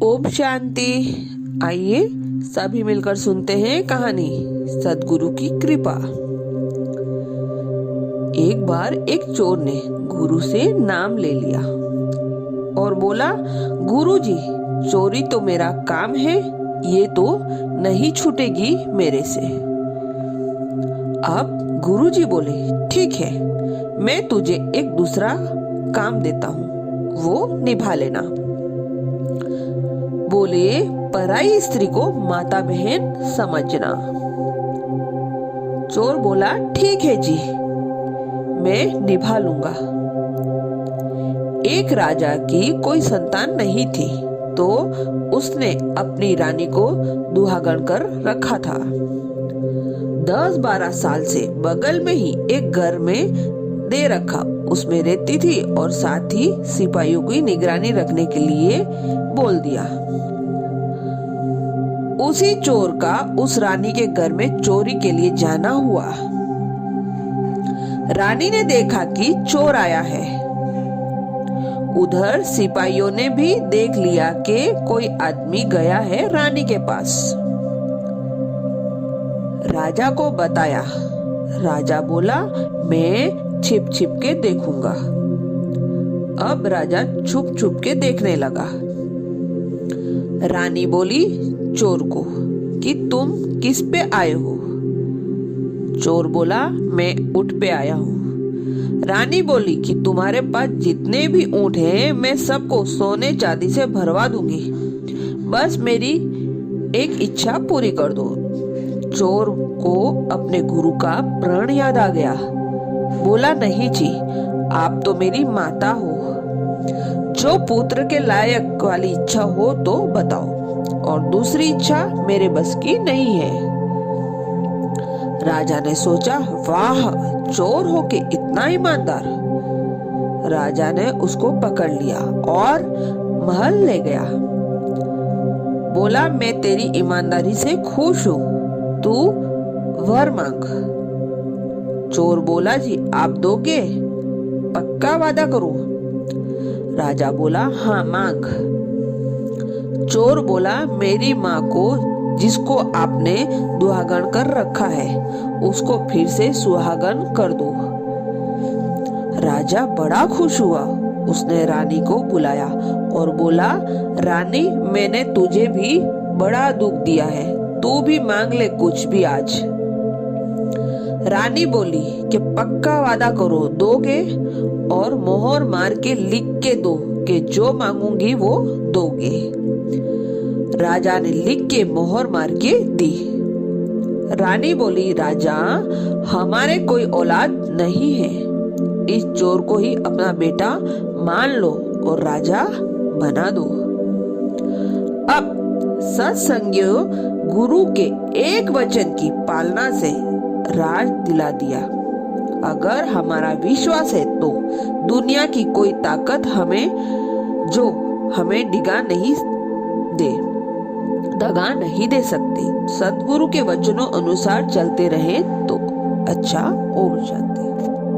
ओम शांति। आइए सभी मिलकर सुनते हैं कहानी सद्गुरु की कृपा। एक बार एक चोर ने गुरु से नाम ले लिया और बोला, गुरुजी, चोरी तो मेरा काम है, ये तो नहीं छूटेगी मेरे से। अब गुरुजी बोले, ठीक है, मैं तुझे एक दूसरा काम देता हूँ, वो निभा लेना। बोले, पराई स्त्री को माता बहन समझना। चोर बोला, ठीक है जी, मैं निभा लूंगा। एक राजा की कोई संतान नहीं थी, तो उसने अपनी रानी को दुहागन कर रखा था। 10-12 साल से बगल में ही एक घर में दे रखा उसमें रहती थी और साथ ही सिपाहियों की निगरानी रखने के लिए बोल दिया। उसी चोर का उस रानी के घर में चोरी के लिए जाना हुआ। रानी ने देखा कि चोर आया है। उधर सिपाहियों ने भी देख लिया कि कोई आदमी गया है रानी के पास। राजा को बताया। राजा बोला, मैं छिप छिप के देखूंगा। अब राजा छुप छुप के देखने लगा। रानी बोली चोर को कि तुम किस पे आए हो? चोर बोला, मैं ऊंट पे आया हूँ। रानी बोली कि तुम्हारे पास जितने भी ऊंट हैं, मैं सबको सोने चांदी से भरवा दूंगी, बस मेरी एक इच्छा पूरी कर दो। चोर को अपने गुरु का प्रण याद आ गया। बोला, नहीं जी, आप तो मेरी माता हो, जो पुत्र के लायक वाली इच्छा हो तो बताओ, और दूसरी इच्छा मेरे बस की नहीं है। राजा ने सोचा, वाह, चोर होके इतना ईमानदार। राजा ने उसको पकड़ लिया और महल ले गया। बोला, मैं तेरी ईमानदारी से खुश हूँ, तू वर मांग। चोर बोला, जी आप दोगे? पक्का वादा करो। राजा बोला, हाँ मांग। चोर बोला, मेरी माँ को जिसको आपने दुहागन कर रखा है, उसको फिर से सुहागन कर दो। राजा बड़ा खुश हुआ। उसने रानी को बुलाया और बोला, रानी, मैंने तुझे भी बड़ा दुख दिया है, तू भी मांग ले कुछ भी आज। रानी बोली कि पक्का वादा करो, दोगे? और मोहर मार के लिख के दो कि जो मांगूंगी वो दोगे। राजा ने लिख के मोहर मार के दी। रानी बोली, राजा, हमारे कोई औलाद नहीं है, इस चोर को ही अपना बेटा मान लो और राजा बना दो। अब सत्संगियों गुरु के एक वचन की पालना से राज दिला दिया। अगर हमारा विश्वास है तो दुनिया की कोई ताकत हमें दगा नहीं दे सकती। सद्गुरु के वचनों अनुसार चलते रहे तो अच्छा। ओम शांति।